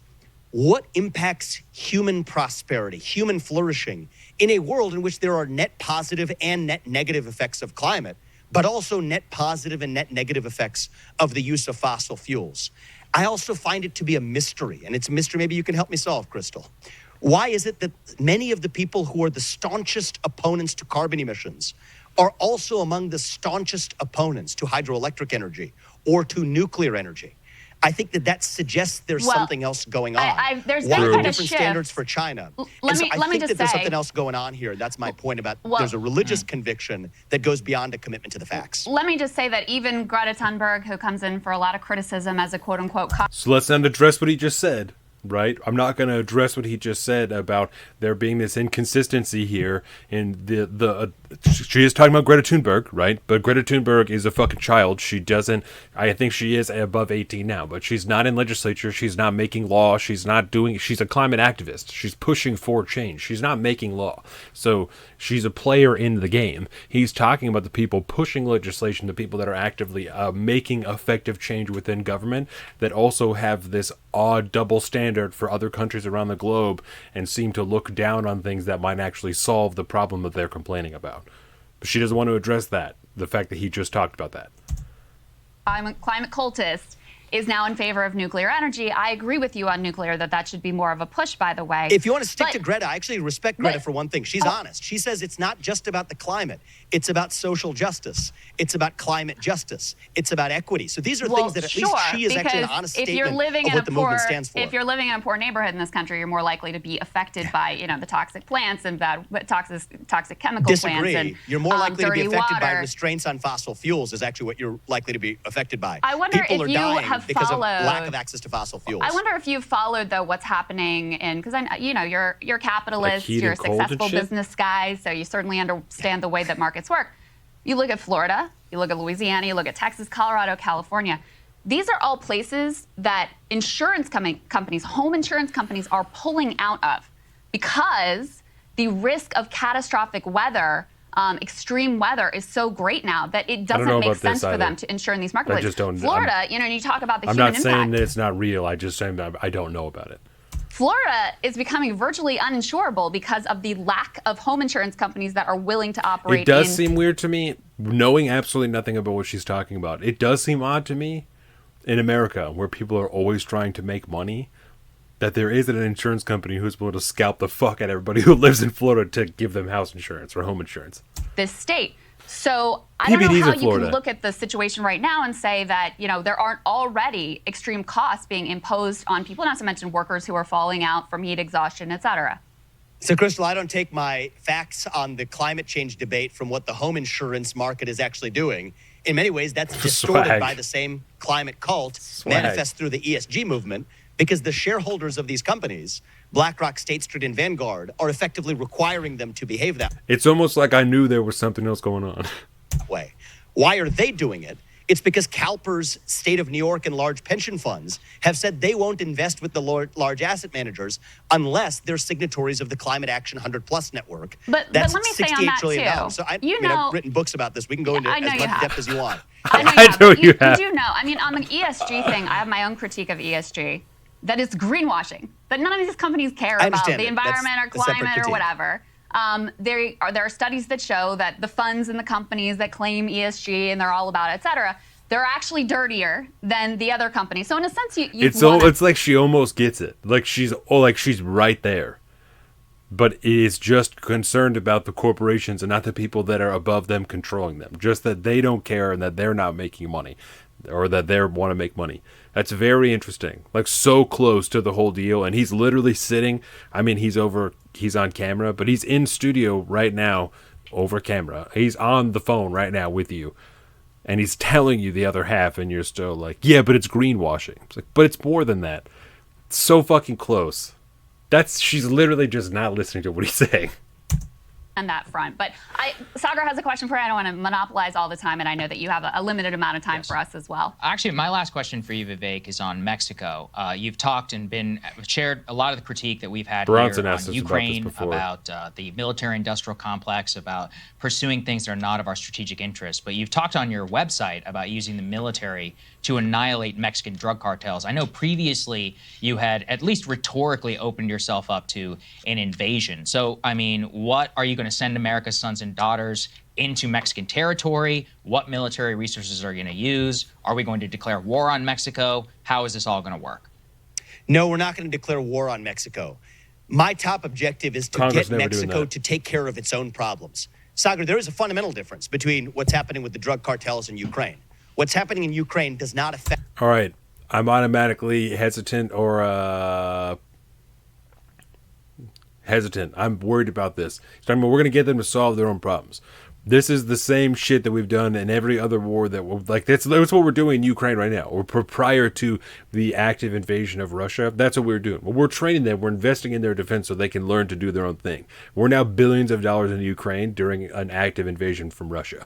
what impacts human prosperity, human flourishing, in a world in which there are net positive and net negative effects of climate, but also net positive and net negative effects of the use of fossil fuels? I also find it to be a mystery, and it's a mystery maybe you can help me solve, Krystal. Why is it that many of the people who are the staunchest opponents to carbon emissions are also among the staunchest opponents to hydroelectric energy or to nuclear energy? I think that suggests there's something else going on. There's Why been the a different shift. standards for China? Let me think just that there's say- something else going on here. That's my point about there's a religious conviction that goes beyond a commitment to the facts. Let me just say that even Greta Thunberg, who comes in for a lot of criticism as a quote-unquote So let's not address what he just said, right? I'm not going to address what he just said about there being this inconsistency here in she is talking about Greta Thunberg, right? But Greta Thunberg is a fucking child. She doesn't, I think she is above 18 now, but she's not in legislature. She's not making law. She's a climate activist. She's pushing for change. She's not making law. So she's a player in the game. He's talking about the people pushing legislation, the people that are actively making effective change within government, that also have this odd double standard for other countries around the globe and seem to look down on things that might actually solve the problem that they're complaining about. But she doesn't want to address that, the fact that he just talked about that. I'm a climate cultist, is now in favor of nuclear energy. I agree with you on nuclear, that should be more of a push, by the way. If you want to stick to Greta, I actually respect Greta for one thing. She's honest. She says it's not just about the climate. It's about social justice. It's about climate justice. It's about equity. So these are things that at least she is actually an honest statement of what the movement stands for. If you're living in a poor neighborhood in this country, you're more likely to be affected by, the toxic plants and toxic chemical Disagree. plants. And, you're more likely to be affected water. by restraints on fossil fuels is actually what you're likely to be affected by. I wonder People if are you dying have because followed, of lack of access to fossil fuels. I wonder if you've followed, though, what's happening in, because you're a capitalist, Like you're a successful business guy, so you certainly understand the way that markets work. You look at Florida, you look at Louisiana, you look at Texas, Colorado, California. These are all places that insurance companies, home insurance companies, are pulling out of because the risk of catastrophic weather, extreme weather, is so great now that it doesn't make sense for them to insure in these marketplaces. I just don't. Florida, you talk about the I'm human not impact. saying that it's not real. I just saying that I don't know about it. Florida is becoming virtually uninsurable because of the lack of home insurance companies that are willing to operate. It does seem weird to me, knowing absolutely nothing about what she's talking about. It does seem odd to me in America, where people are always trying to make money, that there isn't an insurance company who's willing to scalp the fuck out of everybody who lives in Florida to give them house insurance or home insurance. This state. So I don't know PBDs how in you Florida. can look at the situation right now and say that, there aren't already extreme costs being imposed on people, not to mention workers who are falling out from heat exhaustion, et cetera. So, Krystal, I don't take my facts on the climate change debate from what the home insurance market is actually doing. In many ways, that's distorted by the same climate cult manifest through the ESG movement, because the shareholders of these companies, BlackRock, State Street, and Vanguard, are effectively requiring them to behave that It's almost like I knew there was something else going on. way. Why are they doing it? It's because CalPERS, State of New York, and large pension funds have said they won't invest with the large asset managers unless they're signatories of the Climate Action 100+ network. But That's let me say on $68 that trillion. too. So I've written books about this. We can go into I know as you much have. depth as you want. I know I know you have. You do know. I mean, on the ESG thing, I have my own critique of ESG. That it's greenwashing. That none of these companies care about the environment or climate or whatever. There are studies that show that the funds and the companies that claim ESG and they're all about it, et cetera, they're actually dirtier than the other companies. So in a sense, it's like she almost gets it. Like she's right there. But is just concerned about the corporations and not the people that are above them controlling them. Just that they don't care and that they're not making money. Or that they want to make money. That's very interesting. Like so close to the whole deal. And he's literally sitting. I mean, he's on camera, but he's in studio right now over camera. He's on the phone right now with you. And he's telling you the other half, and you're still like, yeah, but it's greenwashing. It's like, but it's more than that. It's so fucking close. She's literally just not listening to what he's saying. On that front. But Saagar has a question for you. I don't want to monopolize all the time, and I know that you have a limited amount of time for us as well. Actually, my last question for you, Vivek, is on Mexico. You've talked and shared a lot of the critique that we've had here on Ukraine about the military-industrial complex, about pursuing things that are not of our strategic interest. But you've talked on your website about using the military to annihilate Mexican drug cartels. I know previously you had at least rhetorically opened yourself up to an invasion. So, I mean, what are you going to send America's sons and daughters into Mexican territory? What military resources are you going to use? Are we going to declare war on Mexico? How is this all going to work? No, we're not going to declare war on Mexico. My top objective is to get Mexico to take care of its own problems. Saagar, there is a fundamental difference between what's happening with the drug cartels in Ukraine. What's happening in Ukraine does not affect... All right. I'm automatically hesitant or hesitant. I'm worried about this. We're going to get them to solve their own problems. This is the same shit that we've done in every other war that we're like. That's what we're doing in Ukraine right now. We're prior to the active invasion of Russia. That's what we're doing. Well, we're training them. We're investing in their defense so they can learn to do their own thing. We're now billions of dollars into Ukraine during an active invasion from Russia.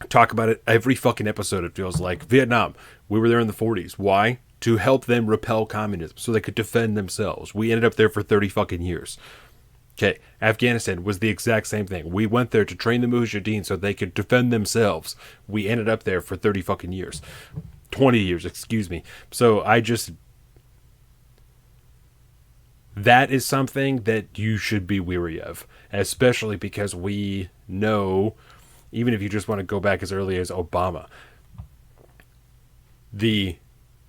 Talk about it every fucking episode. It feels like Vietnam. We were there in the 40s. Why? To help them repel communism so they could defend themselves. We ended up there for 30 fucking years. Okay, Afghanistan was the exact same thing. We went there to train the Mujahideen so they could defend themselves. We ended up there for 30 fucking years. 20 years, excuse me. So that is something that you should be weary of, especially because we know, even if you just want to go back as early as Obama, the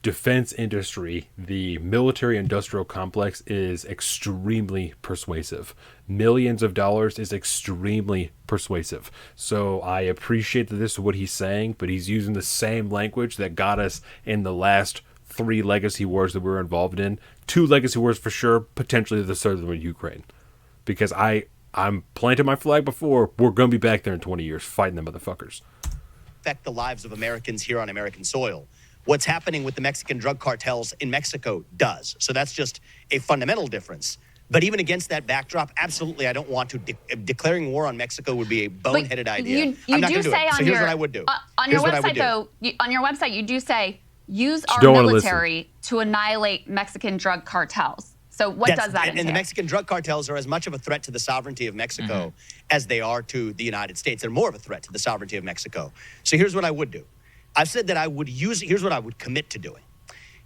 defense industry, the military-industrial complex is extremely persuasive. Millions of dollars is extremely persuasive. So I appreciate that this is what he's saying, but he's using the same language that got us in the last 3 legacy wars that we were involved in. 2 legacy wars for sure, potentially the third one with Ukraine. Because I'm planting my flag before, we're going to be back there in 20 years fighting them motherfuckers. Affect the lives of Americans here on American soil. What's happening with the Mexican drug cartels in Mexico does. So that's just a fundamental difference. But even against that backdrop, absolutely, I don't want to. Declaring war on Mexico would be a boneheaded idea. I'm not going to do it. So here's what I would do. On your website, though, on your website, you do say, use our military to annihilate Mexican drug cartels. So what does that entail? And the Mexican drug cartels are as much of a threat to the sovereignty of Mexico as they are to the United States. They're more of a threat to the sovereignty of Mexico. So here's what I would do. I've said that I would here's what I would commit to doing.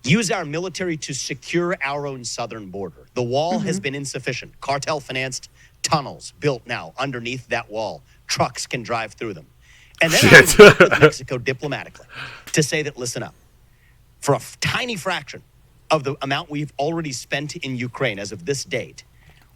Use our military to secure our own southern border. The wall has been insufficient. Cartel-financed tunnels built now underneath that wall. Trucks can drive through them. And then I would work with Mexico diplomatically to say that, listen up, for a tiny fraction of the amount we've already spent in Ukraine as of this date,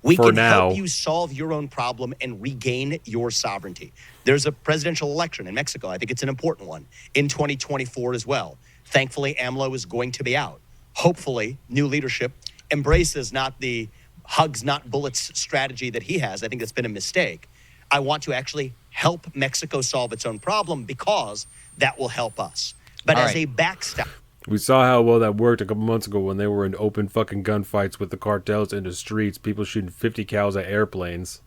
we can help you solve your own problem and regain your sovereignty. There's a presidential election in Mexico. I think it's an important one in 2024 as well. Thankfully, AMLO is going to be out. Hopefully, new leadership embraces not the hugs, not bullets strategy that he has. I think that's been a mistake. I want to actually help Mexico solve its own problem because that will help us. But as a backstop. We saw how well that worked a couple months ago when they were in open fucking gunfights with the cartels in the streets, people shooting 50 cals at airplanes.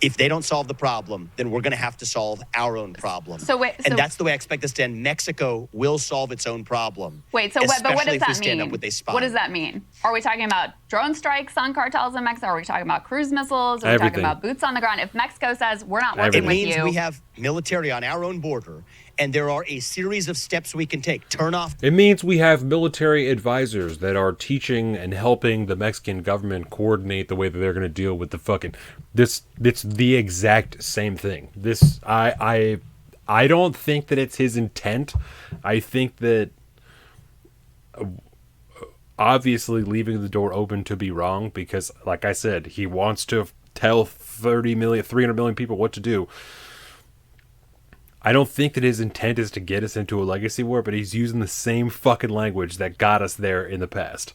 If they don't solve the problem, then we're going to have to solve our own problem. And that's the way I expect this to end. Mexico will solve its own problem. Wait, but what does especially if we that stand mean? up with a spy. What does that mean? Are we talking about drone strikes on cartels in Mexico? Are we talking about cruise missiles? Are we talking about boots on the ground? If Mexico says we're not working with you, it means we have military on our own border, and there are a series of steps we can take. Turn off. It means we have military advisors that are teaching and helping the Mexican government coordinate the way that they're going to deal with the fucking this. It's the exact same thing. This I don't think that it's his intent. I think that obviously leaving the door open to be wrong, because like I said, he wants to tell 300 million people what to do. I don't think that his intent is to get us into a legacy war, but he's using the same fucking language that got us there in the past.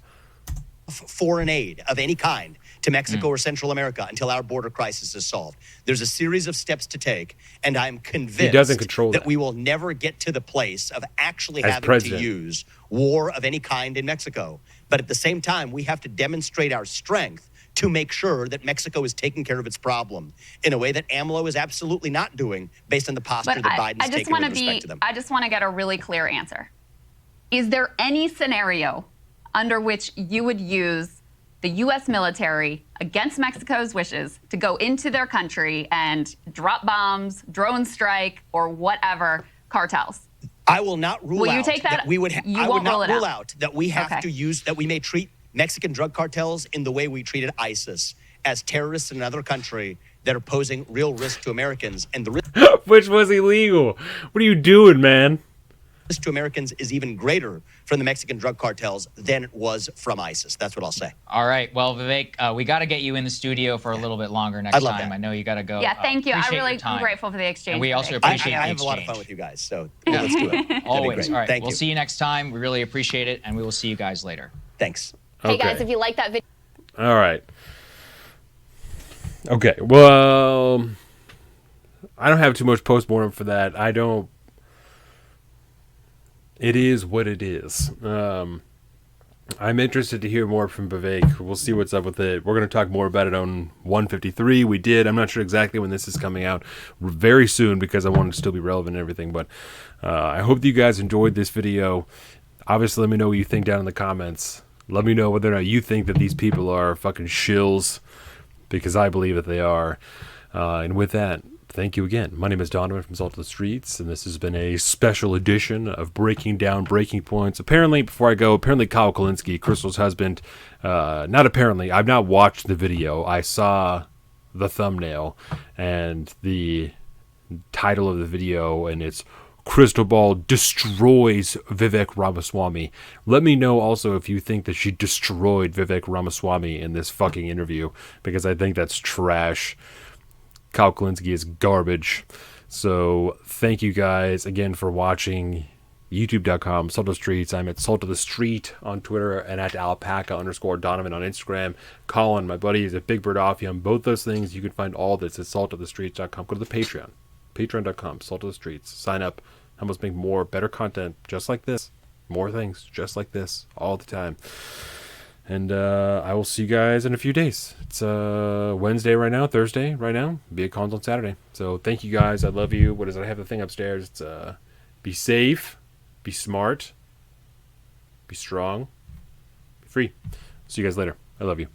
Foreign aid of any kind to Mexico or Central America until our border crisis is solved. There's a series of steps to take, and I'm convinced he doesn't control that we will never get to the place of actually as having president to use war of any kind in Mexico. But at the same time, we have to demonstrate our strength to make sure that Mexico is taking care of its problem in a way that AMLO is absolutely not doing based on the posture that Biden's taking with respect to them. I just want to get a really clear answer. Is there any scenario under which you would use the U.S. military against Mexico's wishes to go into their country and drop bombs, drone strike, or whatever cartels? I will not rule will out you take that we would. You I won't would not rule rule out that we have to use that we may treat Mexican drug cartels in the way we treated ISIS, as terrorists in another country that are posing real risk to Americans, and the risk which was illegal. What are you doing, man? To Americans is even greater from the Mexican drug cartels than it was from ISIS. That's what I'll say. All right. Well, Vivek, we got to get you in the studio for a little bit longer next time. That. I know you got to go. Yeah, thank you. I really am grateful for the exchange. And we also appreciate I the have a lot of fun with you guys, so let's do it. Always. All right. Thank We'll you. see you next time. We really appreciate it, and we will see you guys later. Thanks. Hey, guys, if you like that video. All right. Okay. Well, I don't have too much postmortem for that. I don't. It is what it is. I'm interested to hear more from Vivek. We'll see what's up with it. We're going to talk more about it on 153. We did. I'm not sure exactly when this is coming out. Very soon, because I want it to still be relevant and everything. But I hope that you guys enjoyed this video. Obviously, let me know what you think down in the comments. Let me know whether or not you think that these people are fucking shills, because I believe that they are. And with that, thank you again. My name is Donavan from Salt of the Streets, and this has been a special edition of Breaking Down Breaking Points. Apparently, before I go, Kyle Kulinski, Krystal's husband, not apparently, I've not watched the video. I saw the thumbnail and the title of the video, and it's Crystal Ball destroys Vivek Ramaswamy. Let me know also if you think that she destroyed Vivek Ramaswamy in this fucking interview, because I think that's trash. Kyle Kulinski is garbage. So thank you guys again for watching. YouTube.com, Salt of the Streets. I'm at Salt of the Street on Twitter and at alpaca_Donavan on Instagram. Colin, my buddy, is at Big Bird Offie on both those things. You can find all this at saltofthestreets.com. Go to the Patreon. Patreon.com, Salt of the Streets. Sign up. Help us make more, better content just like this. More things just like this all the time. And I will see you guys in a few days. It's Wednesday right now, Thursday right now. Be at cons on Saturday. So thank you guys. I love you. What is it? I have the thing upstairs. It's be safe, be smart, be strong, be free. See you guys later. I love you.